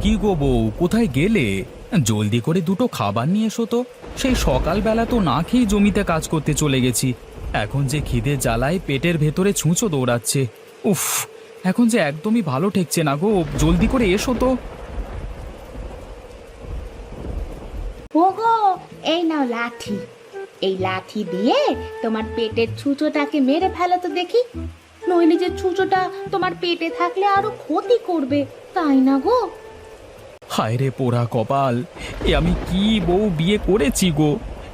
কি গো বউ, কোথায় গেলে? জলদি করে দুটো খাবার নিয়ে এসো তো। সেই সকালবেলা তো না খেয়ে জমিতে কাজ করতে চলে গেছি। এখন যে খিদে জ্বালায় পেটের ভেতরে ছুঁচো দৌড়াচ্ছে। উফ, এখন যে একদমই ভালো ঠেকছে না গো, জলদি করে এসো তো। ওগো, এই নাও লাঠি। এই লাঠি দিয়ে তোমার পেটের ছুঁচোটাকে মেরে ফেলো তো দেখি। নইলে যে ছুঁচোটা তোমার পেটে থাকলে আরো ক্ষতি করবে, তাই না গো? হায় রে পোড়া কপাল, এ আমি কি বউ বিয়ে করেছি গো!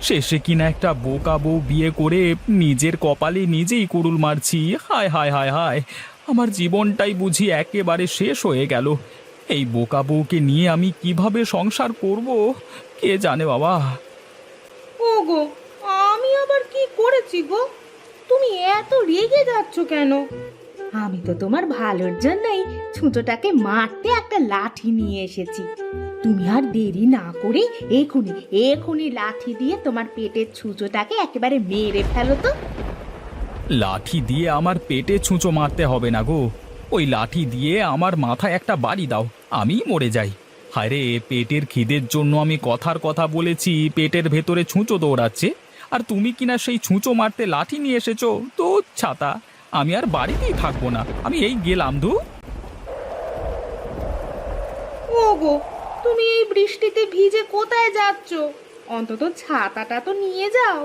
শেষে কিনা একটা বোকা বউ বিয়ে করে নিজের কপালে নিজেই কুড়ুল মারছি। হায় হায় হায় হায়, আমার জীবনটাই বুঝি একেবারে শেষ হয়ে গেল। এই বোকা বউকে নিয়ে আমি কিভাবে সংসার করব, কে জানে বাবা। ওগো, আমি আবার কি করেছি গো? তুমি এত রেগে যাচ্ছ কেন? আমি তো তোমার ভালোর জন্যই ছুঁচোটাকে মারতে একটা লাঠি নিয়ে এসেছি। তুমি আর দেরি না করে এখুনি এখুনি লাঠি দিয়ে তোমার পেটের ছুঁচোটাকে একেবারে মেরে ফেলো তো। লাঠি দিয়ে আমার পেটে ছুঁচো মারতে হবে না গো, ওই লাঠি দিয়ে আমার মাথায় একটা বাড়ি দাও, আমি মরে যাই। হায় রে, পেটের খিদের জন্য আমি কথার কথা বলেছি, পেটের ভেতরে ছুঁচো দৌড়াচ্ছে, আর তুমি কিনা সেই ছুঁচো মারতে লাঠি নিয়ে এসেছো তো। ছাতা, আমি আর বাড়িতেই থাকবো না, আমি এই গেলাম দু। ওগো, তুমি এই বৃষ্টিতে ভিজে কোথায় যাচ্ছ? অন্তত ছাতাটা তো নিয়ে যাও।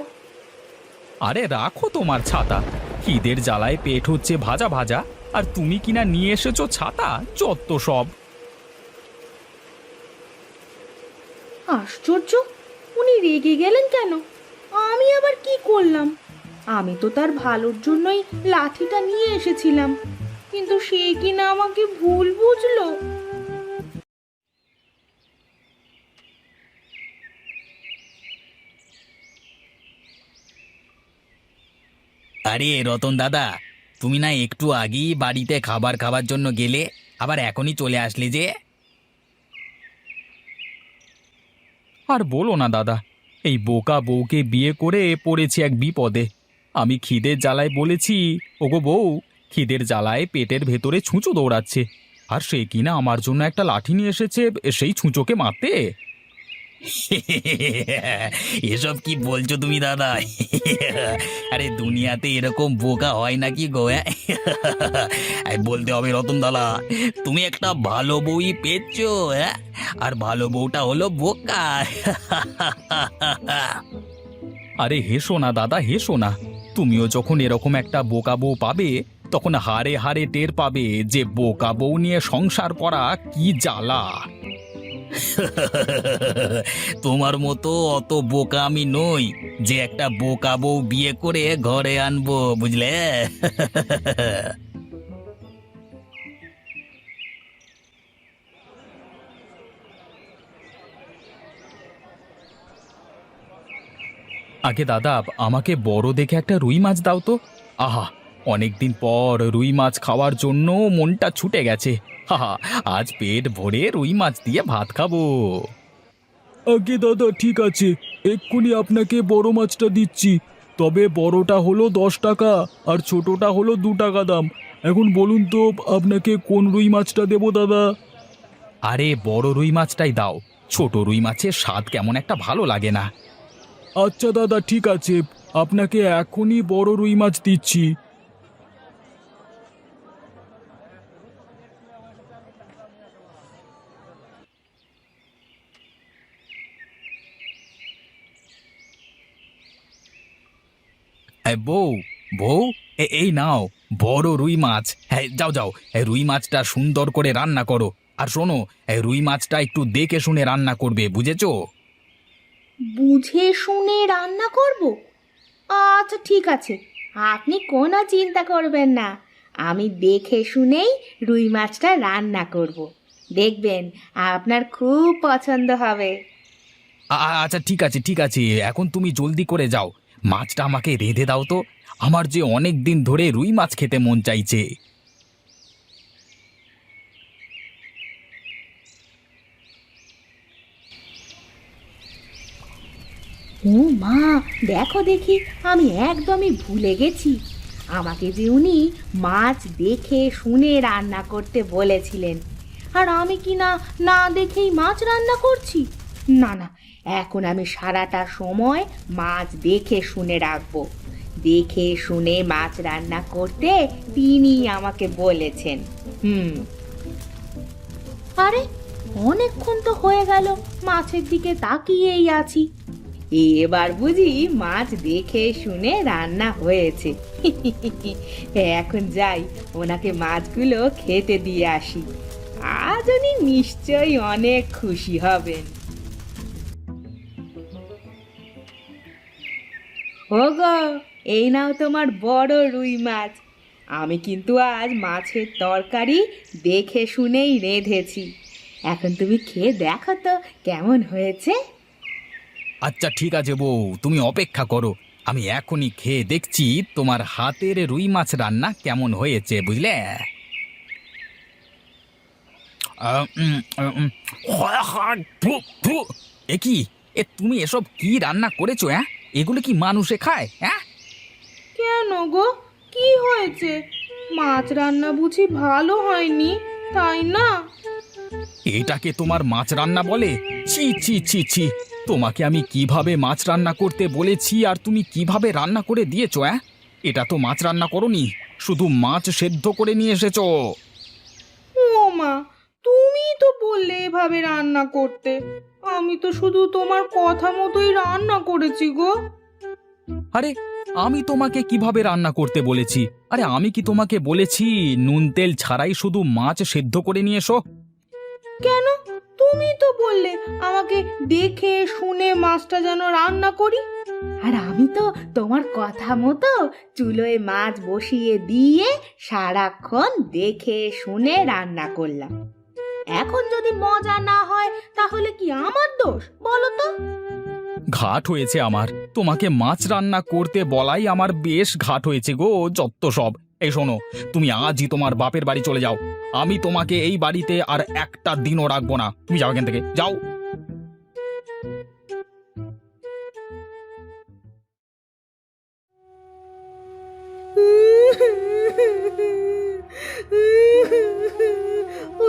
আরে রাখো তোমার ছাতা, খিদের জ্বালায় পেট হচ্ছে ভাজা ভাজা, আর তুমি কিনা নিয়ে এসেছো ছাতা, যত সব। আশ্চর্য, উনি রেগে গেলেন কেন? আমি আবার কি করলাম? আমি তো তার ভালোর জন্যই লাঠিটা নিয়ে এসেছিলাম, কিন্তু সে কিনা আমাকে ভুল বুঝলো। আরে রতন দাদা, তুমি না একটু আগেই বাড়িতে খাবার খাবার জন্য গেলে, আবার এখনই চলে আসলে যে? আর বলো না দাদা, এই বোকা বউকে বিয়ে করে পড়েছি এক বিপদে। আমি খিদের জ্বালায় বলেছি, ওগো বউ, খিদের জ্বালায় পেটের ভেতরে ছুঁচো দৌড়াচ্ছে, আর সে কিনা আমার জন্য একটা লাঠি নিয়ে এসেছে সেই ছুঁচোকে মারতে। এসব কি বলছো তুমি দাদা? আরে দুনিয়াতে এরকম বোকা হয় নাকি গো? বলতে হবে রতন দাদা, তুমি একটা ভালো বউই পেয়েছো, হ্যাঁ? আর ভালো বউটা হলো বোকা। আরে হেসো না দাদা, হেসো না। তুমিও যখন এরকম একটা বোকা বউ পাবে, তখন হাড়ে হাড়ে টের পাবে যে বোকা বউ নিয়ে সংসার করা কি জ্বালা। তোমার মতো অত বোকা আমি নই যে একটা বোকা বউ বিয়ে করে ঘরে আনবো, বুঝলে? আগে দাদা, আমাকে বড় দেখে একটা রুই মাছ দাও তো। আহা, অনেকদিন পর রুই মাছ খাওয়ার জন্য মনটা ছুটে গেছে। হাহা, আজ পেট ভরে রুই মাছ দিয়ে ভাত খাবো। আগে দাদা, ঠিক আছে, এক্ষুনি আপনাকে বড় মাছটা দিচ্ছি। তবে বড়টা হলো 10 টাকা আর ছোটটা হলো 2 টাকা দাম। এখন বলুন তো আপনাকে কোন রুই মাছটা দেবো দাদা? আরে বড় রুই মাছটাই দাও, ছোট রুই মাছের স্বাদ কেমন একটা ভালো লাগে না। আচ্ছা দাদা, ঠিক আছে, আপনাকে এখনই বড় রুই মাছ দিচ্ছি। বউ, বউ, এই নাও বড় রুই মাছ। হ্যাঁ, যাও যাও, রুই মাছটা সুন্দর করে রান্না করো। আর শোনো, রুই মাছটা একটু দেখে শুনে রান্না করবে, বুঝেছো? বুঝে শুনে রান্না করব? আচ্ছা ঠিক আছে, আপনি কোনো চিন্তা করবেন না। আমি দেখে শুনেই রুই মাছটা রান্না করব। দেখবেন আপনার খুব পছন্দ হবে। আচ্ছা ঠিক আছে, ঠিক আছে, এখন তুমি জলদি করে যাও, মাছটা আমাকে রেঁধে দাও তো। আমার যে অনেক দিন ধরে রুই মাছ খেতে মন চাইছে। ও মা, দেখো দেখি, আমি একদমই ভুলে গেছি। আমাকে যে উনি মাছ দেখে শুনে রান্না করতে বলেছিলেন, আর আমি কি না না দেখেই মাছ রান্না করছি? না না, এখন আমি সারাটা সময় মাছ দেখে শুনে রাখবো। দেখে শুনে মাছ রান্না করতে তিনি আমাকে বলেছেন। আরে অনেকক্ষণ তো হয়ে গেল মাছের দিকে তাকিয়েই আছি, এবার বুঝি মাছ দেখে শুনে রান্না হয়েছে। এখন যাই, ওনাকে মাছগুলো খেতে দিয়ে আসি। আজ উনি নিশ্চয়ই অনেক খুশি হবেন। ওগো, এই নাও তোমার বড় রুই মাছ। আমি কিন্তু আজ মাছের তরকারি দেখে শুনেই রেঁধেছি। এখন তুমি খেয়ে দেখো তো কেমন হয়েছে। আচ্ছা ঠিক আছে বউ, তুমি অপেক্ষা করো, আমি এখনই খেয়ে দেখছি তোমার হাতের রুই মাছ রান্না কেমন হয়েছে, বুঝলে? এ কি, তুমি এসব কি রান্না করেছো? হ্যাঁ, এগুলো কি মানুষে খায়? হ্যাঁ, কেন গো, কি হয়েছে? মাছ রান্না বুঝি ভালো হয়নি, তাই না? এটাকে তোমার মাছ রান্না বলে? ছি ছি ছি ছি, তোমাকে আমি কিভাবে মাছ রান্না করতে বলেছি আর তুমি কিভাবে রান্না করে দিয়েছো? হ্যাঁ, এটা তো মাছ রান্না করোনি, শুধু মাছ সেদ্ধ করে নিয়ে এসেছো। ও মা, তুমি তো বললে এভাবে রান্না করতে। আমি তো শুধু তোমার কথা মতোই রান্না করেছি গো। আরে, আমি তোমাকে কিভাবে রান্না করতে বলেছি? আরে, আমি কি তোমাকে বলেছি নুন তেল ছাড়াই শুধু মাছ সেদ্ধ করে নিয়ে এসো? কেন? তুমি তো বললে আমাকে দেখে শুনে মাছটা যেন রান্না করি। আর আমি তো তোমার কথা মতো চুলোয় মাছ বসিয়ে দিয়ে সারাক্ষণ দেখে শুনে রান্না করলাম। এখন যদি মজা না হয় তাহলে কি আমার দোষ বলো তো? ঘাট হয়েছে আমার, তোমাকে মাছ রান্না করতে বলাই আমার বেশ ঘাট হয়েছে গো, যত সব। এই শোনো, তুমি আজই তোমার বাপের বাড়ি চলে যাও। আমি তোমাকে এই বাড়িতে আর একটা দিনও রাখবো না। তুমি যাও এখান থেকে, যাও।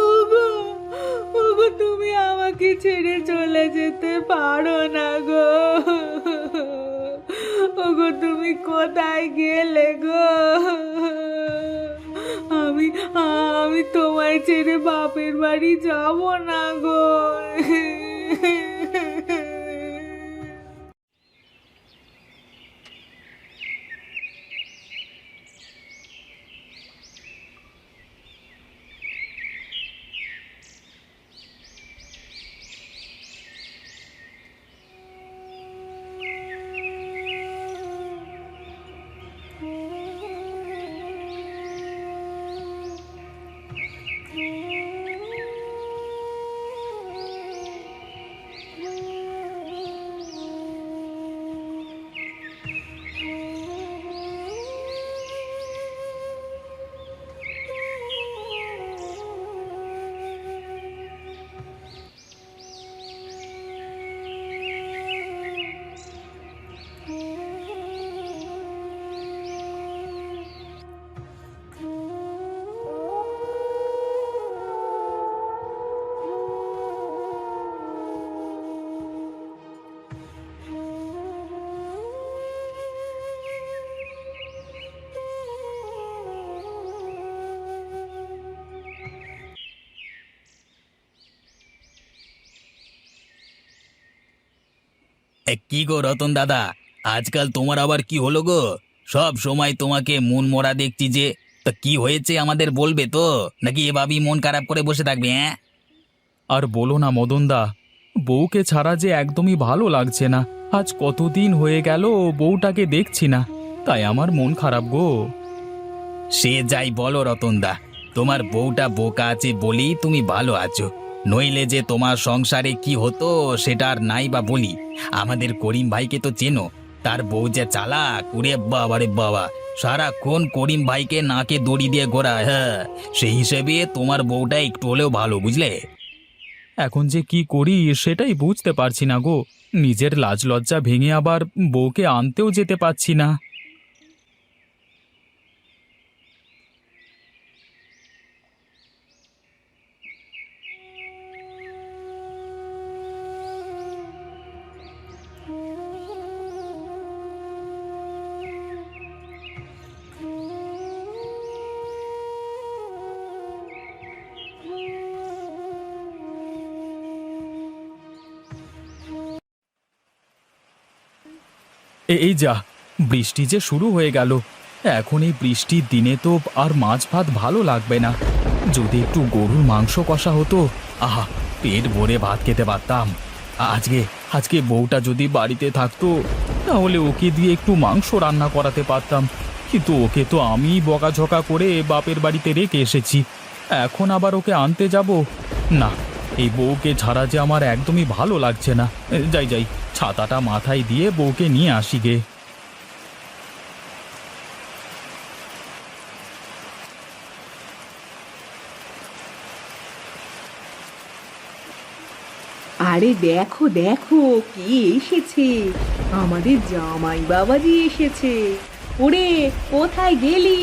ওগো, ওগো, তুমি আমাকে ছেড়ে চলে যেতে পারো না গো। ওগো, তুমি কোথায় গেলে গো? আমি আমি তোমায় ছেড়ে বাপের বাড়ি যাব না গো। কি গো রতন দাদা, আজকাল তোমার আবার কি হলো গো? সব সময় তোমাকে মন মরা দেখছি যে। তা কি হয়েছে আমাদের বলবে তো, নাকি এভাবেই মন খারাপ করে বসে থাকবে? হ্যাঁ, আর বলো না মদনদা, বউকে ছাড়া যে একদমই ভালো লাগছে না। আজ কতদিন হয়ে গেল বউটাকে দেখছি না, তাই আমার মন খারাপ গো। সে যাই বলো রতনদা, তোমার বউটা বোকা আছে বলেই তুমি ভালো আছো, নইলে যে তোমার সংসারে কি হতো সেটা আর নাই বা বলি। আমাদের করিম ভাইকে তো চেনো, তার বউ যে চালাক, ওরে বাবা রে বাবা, সারাক্ষণ করিম ভাইকে নাকে দড়ি দিয়ে ঘোরায়। হ্যাঁ, সেই হিসেবে তোমার বউটা একটু হলেও ভালো, বুঝলে? এখন যে কি করি সেটাই বুঝতে পারছি না গো। নিজের লাজ লজ্জা ভেঙে আবার বউকে আনতেও যেতে পারছি না। এই যা, বৃষ্টি যে শুরু হয়ে গেল। এখন এই বৃষ্টির দিনে তো আর মাছ ভাত ভালো লাগবে না। যদি একটু গরুর মাংস কষা হতো, আহা, পেট ভরে ভাত খেতে পারতাম। আজকে আজকে বউটা যদি বাড়িতে থাকতো, তাহলে ওকে দিয়ে একটু মাংস রান্না করাতে পারতাম। কিন্তু ওকে তো আমি বকাঝকা করে বাপের বাড়িতে রেখে এসেছি। এখন আবার ওকে আনতে যাব? না, এই বউকে ছাড়া যে আমার একদমই ভালো লাগছে না। যাই যাই, ছাতাটা মাথায় দিয়ে বউকে নিয়ে আসি গে। আরে দেখো দেখো কে এসেছে, আমাদের জামাই বাবাজি এসেছে। ওরে, কোথায় গেলি?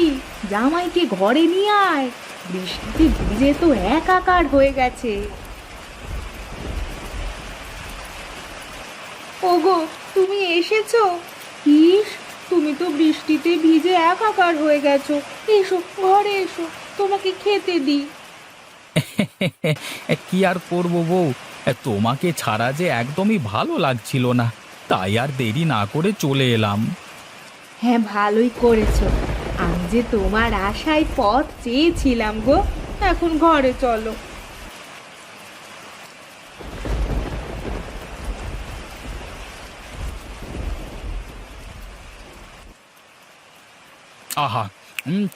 জামাইকে ঘরে নিয়ে আয়, বৃষ্টিতে ভিজে তো একাকার হয়ে গেছে। ওগো, তুমি এসেছো? ইস, তুমি তো বৃষ্টিতে ভিজে একাকার হয়ে গেছো। এসো ঘরে এসো, তোমাকে খেতে দিই। কি আর করব বউ, তোমাকে ছাড়া যে একদমই ভালো লাগছিল না, তাই আর দেরি না করে চলে এলাম। হ্যাঁ, ভালোই করেছো। আমি যে তোমার আশায় পথ চেয়েছিলাম গো। এখন ঘরে চলো। আহা,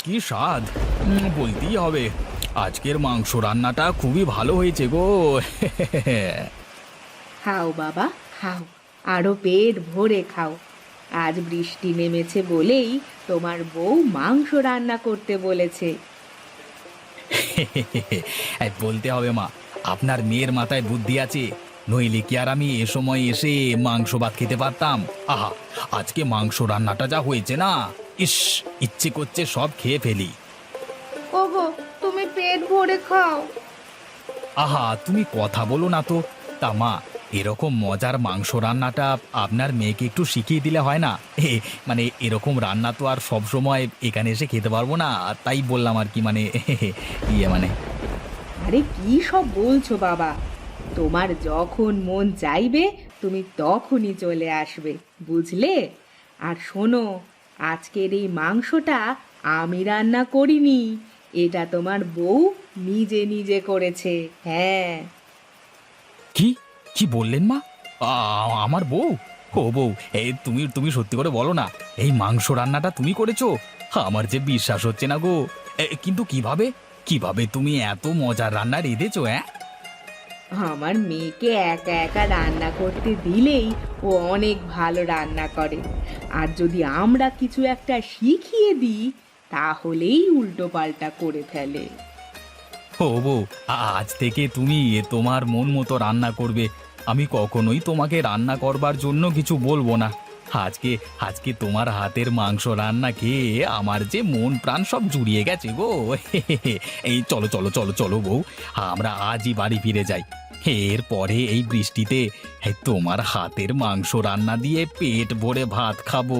কি স্বাদ! বলতেই হবে, আজকের মাংস রান্নাটা খুবই ভালো হয়েছে গো। খাও বাবা, খাও, আরো পেট ভরে খাও। আজ বৃষ্টি নেমেছে বলেই তোমার বউ মাংস রান্না করতে বলেছে। বলতে হবে মা, আপনার মেয়ের মাথায় বুদ্ধি আছে, নইলে কি আর আমি এ সময় এসে মাংস ভাত খেতে পারতাম? আহা, আজকে মাংস রান্নাটা যা হয়েছে না, ইস, ইচ্ছে করছে সব খেয়ে ফেলি। ওগো, তুমি পেট ভরে খাও। আহা, তুমি কথা বলো না তো। তা মা, এরকম মজার মাংস রান্নাটা আপনার মেয়েকে একটু শিখিয়ে দিলে হয় না? মানে এরকম রান্না তো আর সব সময় এখানে এসে খেতে পারবো না, তাই বললাম আর কি, মানে মানে আরে কি সব বলছো বাবা, তোমার যখন মন চাইবে তুমি তখনই চলে আসবে, বুঝলে? আর শোনো, আজকের এই মাংসটা আমি রান্না করিনি, এটা তোমার বউ নিজে নিজে করেছে। হ্যাঁ। কি কি বললেন মা? আমার বউ? ও বউ, তুমি তুমি সত্যি করে বলো না, এই মাংস রান্নাটা তুমি করেছো? আমার যে বিশ্বাস হচ্ছে না গো। কিন্তু কিভাবে কিভাবে তুমি এত মজার রান্না রেঁধেছো? আমার মেয়েকে একা একা রান্না করতে দিলেই ও অনেক ভালো রান্না করে। আর যদি আমরা কিছু একটা শিখিয়ে দিই, তাহলেই উল্টো পাল্টা করে ফেলে। ও বউ, আজ থেকে তুমি তোমার মন মতো রান্না করবে। আমি কখনোই তোমাকে রান্না করবার জন্য কিছু বলবো না। আজকে আজকে তোমার হাতের মাংস রান্না খেয়ে আমার যে মন প্রাণ সব জুড়িয়ে গেছে গো। এই চলো চলো চলো চলো বউ, আমরা আজই বাড়ি ফিরে যাই। এরপরে এই বৃষ্টিতে তোমার হাতের মাংস রান্না দিয়ে পেট ভরে ভাত খাবো।